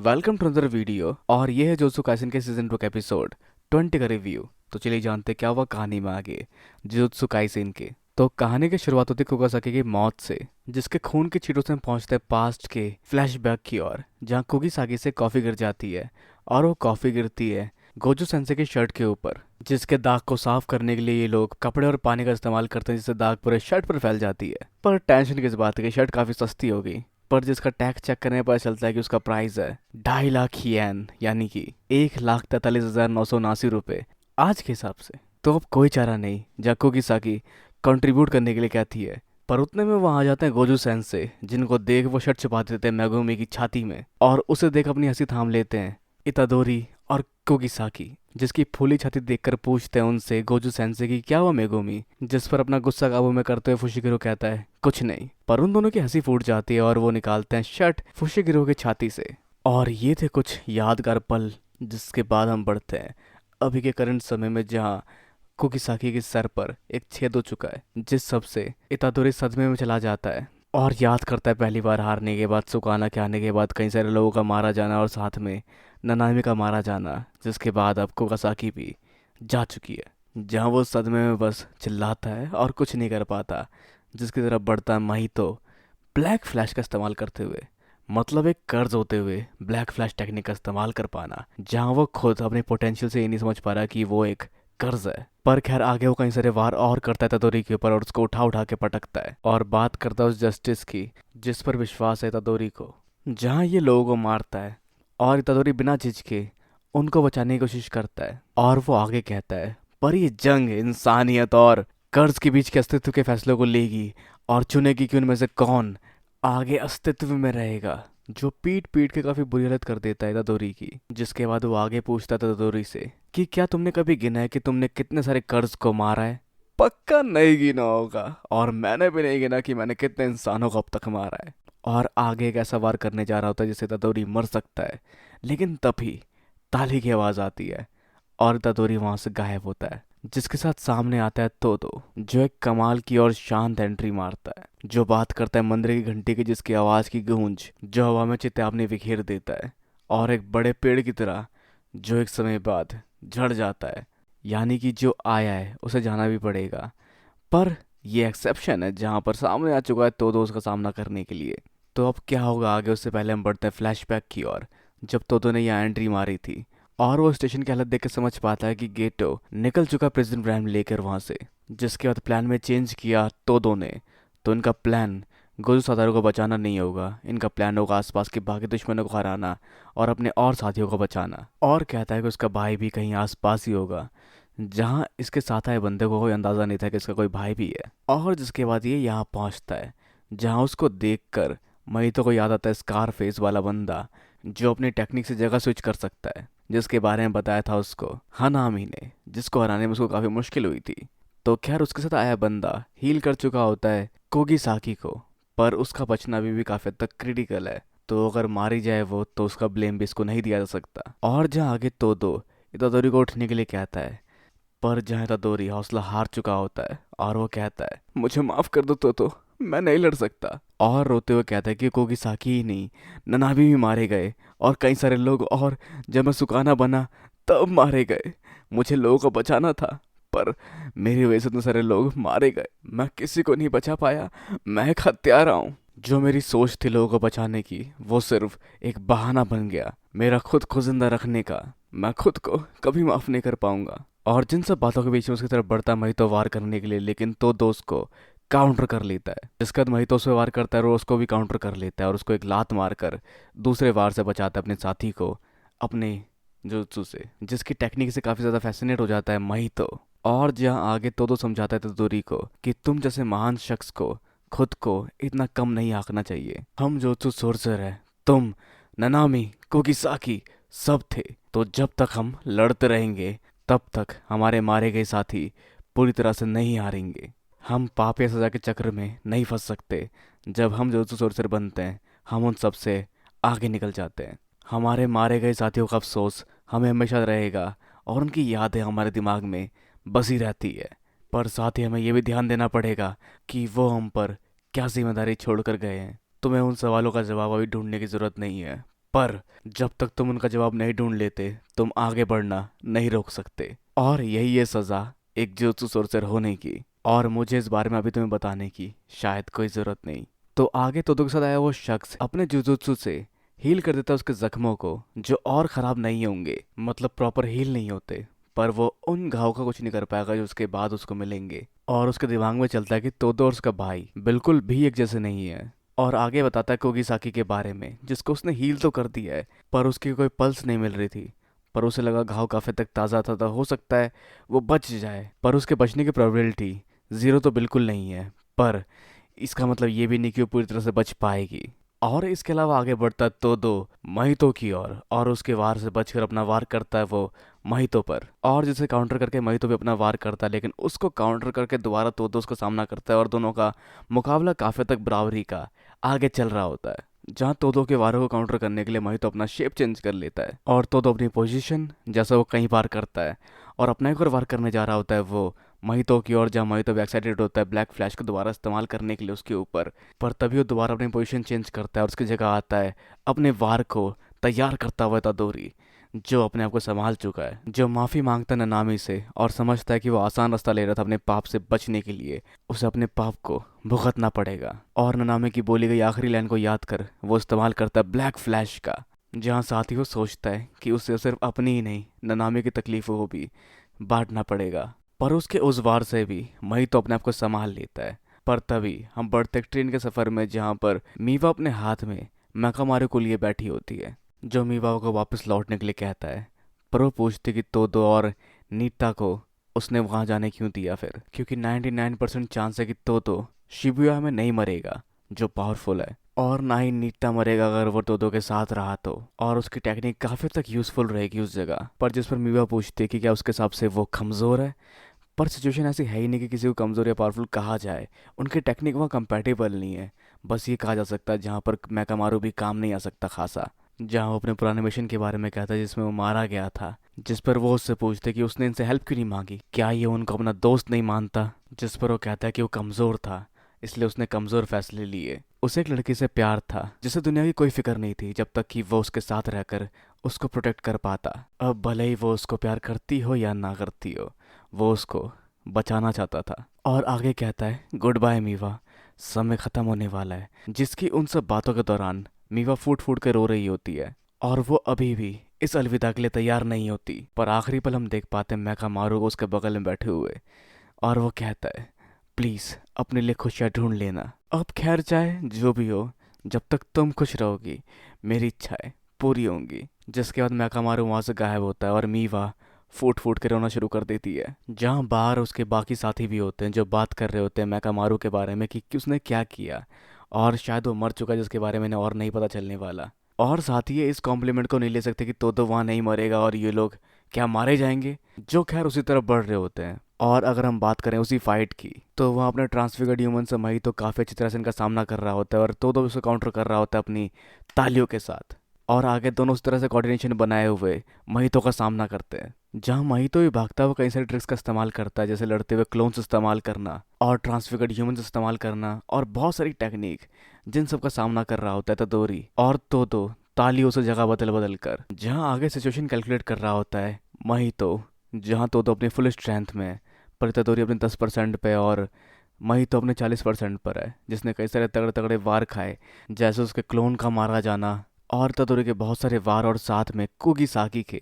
Welcome to another video. और ये है जोजोत्सु काइसेन के सीजन 2 का एपिसोड 20 का रिव्यू। तो चलिए जानते हैं क्या हुआ कहानी में आगे जोजोत्सु काइसेन के। तो कहानी की शुरुआत होती है कुगासाकी की मौत से, जिसके खून की छींटों से हम पहुंचते हैं पास्ट के फ्लैशबैक की ओर, जहां कुगिसाकी से कॉफी गिर जाती है और वो कॉफी गिरती है गोजो सेंसे की शर्ट के ऊपर, जिसके दाग को साफ करने के लिए ये लोग कपड़े और पानी का इस्तेमाल करते हैं, जिससे दाग पूरे शर्ट पर फैल जाती है। पर टेंशन किस बात है कि शर्ट काफी सस्ती हो गई, पर जिसका टैक्स चेक करने पर पता चलता है कि उसका प्राइस है 2.5 लाख येन, यानी कि 1,43,979 रुपये आज के हिसाब से। तो अब कोई चारा नहीं, जाको की साकी कंट्रीब्यूट करने के लिए कहती है। पर उतने में वहां आ जाते हैं गोजू सेंसे, जिनको देख वो शर्ट छुपा देते हैं मेगुमी की छाती में, और उसे देख अपनी हंसी थाम लेते हैं इतादोरी और कोगिसाकी, जिसकी फूली छाती देखकर पूछते हैं उनसे गोजू सेंसे की क्या हुआ मेगुमी, जिस पर अपना गुस्सा काबू में करते हुए फुशिगिरो कहता है कुछ नहीं। पर उन दोनों की हंसी फूट जाती है और वो निकालते हैं शर्ट फुशिगिरो की छाती से। और ये थे कुछ यादगार पल, जिसके बाद हम बढ़ते हैं अभी के करंट समय में, जहाँ कुकिसाकी के सर पर एक छेद हो चुका है, जिस सब से इतादोरी सदमे में चला जाता है और याद करता है पहली बार हारने के बाद, सुकाना के आने के बाद कई सारे लोगों का मारा जाना और साथ में ननामी का मारा जाना, जिसके बाद अब कुकासाकी भी जा चुकी है, जहाँ वो सदमे में बस चिल्लाता है और कुछ नहीं कर पाता, जिसकी तरफ बढ़ता है माहितो ब्लैक फ्लैश का इस्तेमाल करते हुए, मतलब एक कर्ज होते हुए ब्लैक फ्लैश टेक्निक का इस्तेमाल कर पाना, जहाँ वो खुद अपने पोटेंशियल से ये नहीं समझ पा रहा कि वो एक कर्ज है। पर खैर आगे वो कई सारे वार और करता है तदोरी के ऊपर और उसको उठा उठा के पटकता है और बात करता है उस जस्टिस की जिस पर विश्वास है तदोरी को, जहाँ ये लोगों को मारता है और इतादोरी बिना झिझके उनको बचाने की कोशिश करता है। और वो आगे कहता है पर ये जंग इंसानियत और कर्ज के बीच के अस्तित्व के फैसलों को लेगी और चुनेगी कि उनमें से कौन आगे अस्तित्व में रहेगा, जो पीट पीट के काफी बुरी हालत कर देता है इतादोरी की। जिसके बाद वो आगे पूछता था इतादोरी से कि क्या तुमने कभी गिना है कि तुमने कितने सारे कर्ज को मारा है। पक्का नहीं गिना होगा, और मैंने भी नहीं गिना कि मैंने कितने इंसानों को अब तक मारा है। और आगे एक ऐसा वार करने जा रहा होता है जिससे इतादोरी मर सकता है, लेकिन तभी ताली की आवाज आती है और इतादोरी वहां से गायब होता है, जिसके साथ सामने आता है तोदो, जो एक कमाल की और शांत एंट्री मारता है, जो बात करता है मंदिर की घंटी की, जिसकी आवाज की गूंज जो हवा में चेतावनी बिखेर देता है, और एक बड़े पेड़ की तरह जो एक समय बाद झड़ जाता है, यानी कि जो आया है उसे जाना भी पड़ेगा। पर ये एक्सेप्शन है जहाँ पर सामने आ चुका है तोदो उसका सामना करने के लिए। तो अब क्या होगा आगे, उससे पहले हम बढ़ते हैं फ्लैशबैक की ओर, जब तोदो ने यहाँ एंट्री मारी थी और वो स्टेशन की हालत देख के समझ पाता है कि गेटो निकल चुका प्रेसिडेंट ब्रांड लेकर वहाँ से। जिसके बाद प्लान में चेंज किया तोदो ने, तो इनका प्लान गोजू सादारू को बचाना नहीं होगा, इनका प्लान होगा आसपास के बाकी दुश्मनों को हराना और अपने और साथियों को बचाना। और कहता है कि उसका भाई भी कहीं आसपास ही होगा, जहाँ इसके साथ आए बंदे को कोई अंदाज़ा नहीं था कि इसका कोई भाई भी है। और जिसके बाद ये यहाँ पहुँचता है, जहाँ उसको देखकर महितो को याद आता है स्कार फेस वाला बंदा, जो अपनी टेक्निक से जगह स्विच कर सकता है, जिसके बारे में बताया था उसको हनामी ने, जिसको हराने में उसको काफ़ी मुश्किल हुई थी। तो खैर उसके साथ आया बंदा हील कर चुका होता है कोगिसाकी को, पर उसका बचना भी काफ़ी हद तक क्रिटिकल है, तो अगर मारी जाए वो तो उसका ब्लेम भी इसको नहीं दिया जा सकता। और जहाँ आगे तोदो इतादोरी को उठने के लिए कहता है, पर जहाँ इतादोरी हौसला हार चुका होता है और वो कहता है मुझे माफ़ कर दो तो मैं नहीं लड़ सकता। और रोते हुए कहता है कि कोगिसाकी ही नहीं, ननाबी भी मारे गए और कई सारे लोग, और जब मैं सुकाना बना तब मारे गए। मुझे लोगों को बचाना था, पर मेरी वजह से इतने सारे लोग मारे गए, मैं किसी को नहीं बचा पाया। मैं एक हत्यारा हूँ। जो मेरी सोच थी लोगों को बचाने की, वो सिर्फ एक बहाना बन गया मेरा खुद को जिंदा रखने का। मैं खुद को कभी माफ नहीं कर पाऊंगा। और जिन सब बातों के बीच में उसकी तरफ बढ़ता महितो वार करने के लिए, लेकिन तो दोस्त को काउंटर कर लेता है। जिसके बाद महितो उस पे वार करता है और उसको भी काउंटर कर लेता है और उसको एक लात मारकर दूसरे वार से बचाता है अपने साथी को अपने जुत्सु से, जिसकी टेक्निक से काफ़ी ज़्यादा फैसिनेट हो जाता है महितो। और जहाँ आगे तो समझाता है तदोरी को कि तुम जैसे महान शख्स को खुद को इतना कम नहीं आंकना चाहिए। हम जोत्सु सोर्सर है, तुम ननामी कोगिसाकी सब थे, तो जब तक हम लड़ते रहेंगे तब तक हमारे मारे गए साथी पूरी तरह से नहीं हारेंगे। हम पाप या सजा के चक्र में नहीं फंस सकते। जब हम जोत्सु सोर्सर बनते हैं हम उन सब से आगे निकल जाते हैं। हमारे मारे गए साथियों का अफसोस हमें हमेशा रहेगा और उनकी यादें हमारे दिमाग में बसी रहती है। पर साथ ही हमें यह भी ध्यान देना पड़ेगा कि वो हम पर क्या जिम्मेदारी छोड़ कर गए हैं। तुम्हें उन सवालों का जवाब अभी ढूंढने की ज़रूरत नहीं है, पर जब तक तुम उनका जवाब नहीं ढूंढ लेते तुम आगे बढ़ना नहीं रोक सकते। और यही है सज़ा एक जुजुत्सु सोर्सर होने की। और मुझे इस बारे में अभी तुम्हें बताने की शायद कोई ज़रूरत नहीं। तो आगे तोदो के साथ आया वो शख्स अपने जुजुत्सु से हील कर देता है उसके जख्मों को, जो और ख़राब नहीं होंगे, मतलब प्रॉपर हील नहीं होते, पर वो उन घाव का कुछ नहीं कर पाएगा जो उसके बाद उसको मिलेंगे। और उसके दिमाग में चलता है कि तोदो और उसका भाई बिल्कुल भी एक जैसे नहीं है। और आगे बताता है कोगिसाकी के बारे में, जिसको उसने हील तो कर दिया है पर उसकी कोई पल्स नहीं मिल रही थी। पर उसे लगा घाव काफ़ी तक ताज़ा था, तो हो सकता है वो बच जाए, पर उसके बचने की प्रोबेबिलिटी ज़ीरो तो बिल्कुल नहीं है। पर इसका मतलब ये भी नहीं कि वो पूरी तरह से बच पाएगी। और इसके अलावा आगे बढ़ता है तो दो महितो की ओर, और उसके वार से बचकर अपना वार करता है वो महितो पर, और जिसे काउंटर करके महितो भी अपना वार करता है, लेकिन उसको काउंटर करके दोबारा तो दो उसका सामना करता है और दोनों का मुकाबला काफ़ी तक बराबरी का आगे चल रहा होता है। जहाँ तोदो के वारों को काउंटर करने के लिए महितो अपना शेप चेंज कर लेता है और तोदो अपनी पोजीशन जैसा वो कई बार करता है और अपना एक और वार करने जा रहा होता है वो महितो की ओर, जहाँ महितो भी एक्साइटेड होता है ब्लैक फ्लैश को दोबारा इस्तेमाल करने के लिए उसके ऊपर। पर तभी वो दोबारा अपनी पोजीशन चेंज करता है और उसकी जगह आता है अपने वार को तैयार करता हुआ तदोरी, जो अपने आप को संभाल चुका है, जो माफ़ी मांगता है ननामी से और समझता है कि वो आसान रास्ता ले रहा था अपने पाप से बचने के लिए, उसे अपने पाप को भुगतना पड़ेगा। और ननामी की बोली गई आखिरी लाइन को याद कर वो इस्तेमाल करता है ब्लैक फ्लैश का, जहाँ साथ ही वो सोचता है कि उसे सिर्फ अपनी ही नहीं ननामी की तकलीफ़ों को भी बांटना पड़ेगा। पर उसके उस वार से भी मई तो अपने आप को संभाल लेता है। पर तभी हम बढ़ते एक ट्रेन के सफ़र में, जहाँ पर मीवा अपने हाथ में मैकामारू को लिए बैठी होती है, जो मीवा को वापस लौटने के लिए कहता है। पर वो पूछती कि तोदो और नीता को उसने वहाँ जाने क्यों दिया फिर, क्योंकि 99% चांस है कि तोदो शिबुया में नहीं मरेगा, जो पावरफुल है, और ना ही नीता मरेगा अगर वो तोदो के साथ रहा तो। और उसकी टेक्निक काफ़ी तक यूज़फुल रहेगी उस जगह पर, जिस पर मीवा पूछती है कि क्या उसके हिसाब से वो कमज़ोर है। पर सिचुएशन ऐसी है ही नहीं कि किसी को कमज़ोर या पावरफुल कहा जाए, उनकी टेक्निक वहाँ कंपेटेबल नहीं है। बस ये कहा जा सकता है जहाँ पर मैकामारू भी काम नहीं आ सकता खासा, जहाँ वो अपने पुराने मिशन के बारे में कहता है जिसमें वो मारा गया था, जिस पर वो उससे पूछते कि उसने इनसे हेल्प क्यों नहीं मांगी, क्या ये उनको अपना दोस्त नहीं मानता, जिस पर वो कहता है कि वो कमज़ोर था इसलिए उसने कमज़ोर फैसले लिए। उसे एक लड़की से प्यार था जिसे दुनिया की कोई फिक्र नहीं थी जब तक कि वो उसके साथ रहकर उसको प्रोटेक्ट कर पाता। अब भले ही वो उसको प्यार करती हो या ना करती हो, वो उसको बचाना चाहता था। और आगे कहता है गुड बाय मीवा, समय ख़त्म होने वाला है, जिसकी उन सब बातों के दौरान मीवा फूट फूट के रो रही होती है और वो अभी भी इस अलविदा के लिए तैयार नहीं होती। पर आखिरी पल हम देख पाते हैं मैकामारू को उसके बगल में बैठे हुए, और वो कहता है प्लीज़ अपने लिए खुशियाँ ढूंढ लेना। अब खैर चाहे जो भी हो, जब तक तुम खुश रहोगी मेरी इच्छाएं पूरी होंगी। जिसके बाद मैकामारू वहाँ से गायब होता है और मीवा फूट फूट के रोना शुरू कर देती है। जहाँ बाहर उसके बाकी साथी भी होते हैं जो बात कर रहे होते हैं मैकामारू के बारे में कि उसने क्या किया, और शायद वो मर चुका है जिसके बारे में इन्हें और नहीं पता चलने वाला। और साथ ही ये इस कॉम्प्लीमेंट को नहीं ले सकते कि तो वहाँ नहीं मरेगा और ये लोग क्या मारे जाएंगे, जो खैर उसी तरफ बढ़ रहे होते हैं। और अगर हम बात करें उसी फाइट की, तो वहाँ अपने ट्रांसफिगर्ड ह्यूमन से मई तो काफ़ी अच्छी तरह से इनका सामना कर रहा होता है और तो उसको काउंटर कर रहा होता है अपनी तालियों के साथ। और आगे दोनों उस तरह से कोऑर्डिनेशन बनाए हुए महितो का सामना करते हैं, जहाँ महितो भी भागता हुआ कई सारे ट्रिक्स का इस्तेमाल करता है, जैसे लड़ते हुए क्लोन्स इस्तेमाल करना और ट्रांसफिगर्ड ह्यूमंस इस्तेमाल करना और बहुत सारी टेक्निक, जिन सब का सामना कर रहा होता है तदोरी और तो तालियों से जगह बदल बदल कर। जहाँ आगे सिचुएशन कैलकुलेट कर रहा होता है महितो, जहाँ तो अपनी फुल स्ट्रेंथ में, पर तदोरी अपने 10% पे और महितो अपने 40% पर है, जिसने कई सारे तगड़े तगड़े वार खाए, जैसे उसके क्लोन का मारा जाना और तदोरी के बहुत सारे वार, और साथ में कुगिसाकी के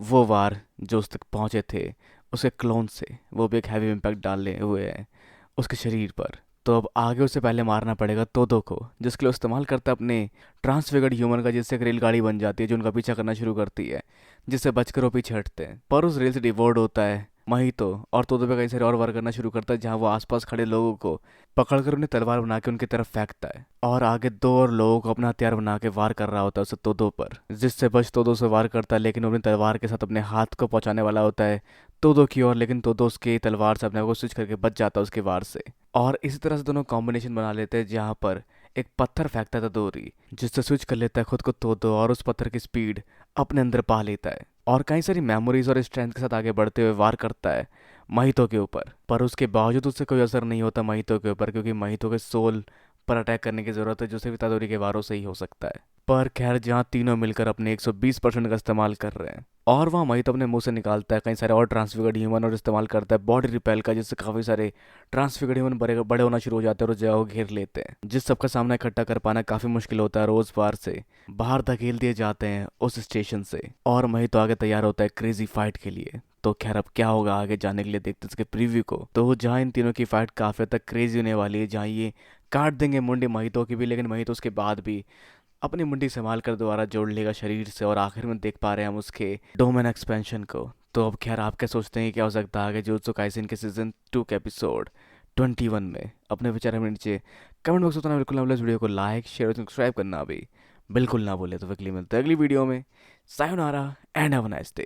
वो वार जो उस तक पहुँचे थे उसके क्लोन से, वो भी एक हैवी इम्पैक्ट डाले हुए हैं उसके शरीर पर। तो अब आगे उसे पहले मारना पड़ेगा तोदो को, जिसके लिए वो इस्तेमाल करता है अपने ट्रांसफिगर्ड ह्यूमन का, जिससे एक रेलगाड़ी बन जाती है जो उनका पीछा करना शुरू करती है, जिससे बचकर वो पीछे हटते हैं। पर उस रेल से डिवोर्ड होता है महितो और तोदो पे कई सारे और वार करना शुरू करता है, जहाँ वो आसपास खड़े लोगों को पकड़कर उन्हें तलवार बना के उनकी तरफ फेंकता है और आगे दो और लोगों को अपना हथियार बना के वार कर रहा होता है उसे तोदो पर, जिससे बच तोदो से वार करता है, लेकिन वो अपनी तलवार के साथ अपने हाथ को पहुंचाने वाला होता है तोदो की ओर, लेकिन तोदो उसके तलवार से अपने आप को स्विच करके बच जाता है उसके वार से। और इसी तरह से दोनों कॉम्बिनेशन बना लेते हैं, जहाँ पर एक पत्थर फेंकता था तदोरी, जिससे स्विच कर लेता है खुद को तोदो और उस पत्थर की स्पीड अपने अंदर पा लेता है और कई सारी मेमोरीज और स्ट्रेंथ के साथ आगे बढ़ते हुए वार करता है महितो के ऊपर। पर उसके बावजूद उससे कोई असर नहीं होता महितो के ऊपर, क्योंकि महितो के सोल पर अटैक करने की ज़रूरत है, जो सिर्फ तदोरी के वारों से ही हो सकता है। पर खैर जहाँ तीनों मिलकर अपने 120% का इस्तेमाल कर रहे हैं, और वहाँ महितो अपने मुंह से निकालता है कई सारे और ट्रांसफिगर्ड ह्यूमन और इस्तेमाल करता है बॉडी रिपेल का, जिससे काफ़ी सारे ट्रांसफिगर्ड ह्यूमन बड़े बड़े होना शुरू हो जाते हैं और उस जगह को घेर लेते हैं, जिस सबका सामना इकट्ठा कर पाना काफ़ी मुश्किल होता है। रोज़ बार से बाहर धकेल दिए जाते हैं उस स्टेशन से, और महितो आगे तैयार होता है क्रेजी फाइट के लिए। तो खैर अब क्या होगा आगे जाने के लिए देखते हैं इसके प्रीव्यू को। तो जहाँ इन तीनों की फाइट काफ़ी हद तक क्रेजी होने वाली है, जहाँ ये काट देंगे मुंडी महितो की भी, लेकिन महितो उसके बाद भी अपनी मुंडी संभाल कर दोबारा जोड़ लेगा शरीर से, और आखिर में देख पा रहे हैं हम उसके डोमेन एक्सपेंशन को। तो अब खैर आप क्या सोचते हैं कि क्या हो सकता है आगे जुत्सु काइसेन के सीजन 2 के एपिसोड 21 में? अपने विचार हमें नीचे कमेंट बॉक्स में बताना बिल्कुल ना भूलें। इस वीडियो को लाइक शेयर और सब्सक्राइब करना भी बिल्कुल ना भूलें। तो अगली मिलते हैं अगली वीडियो में। Sayonara and have a nice day.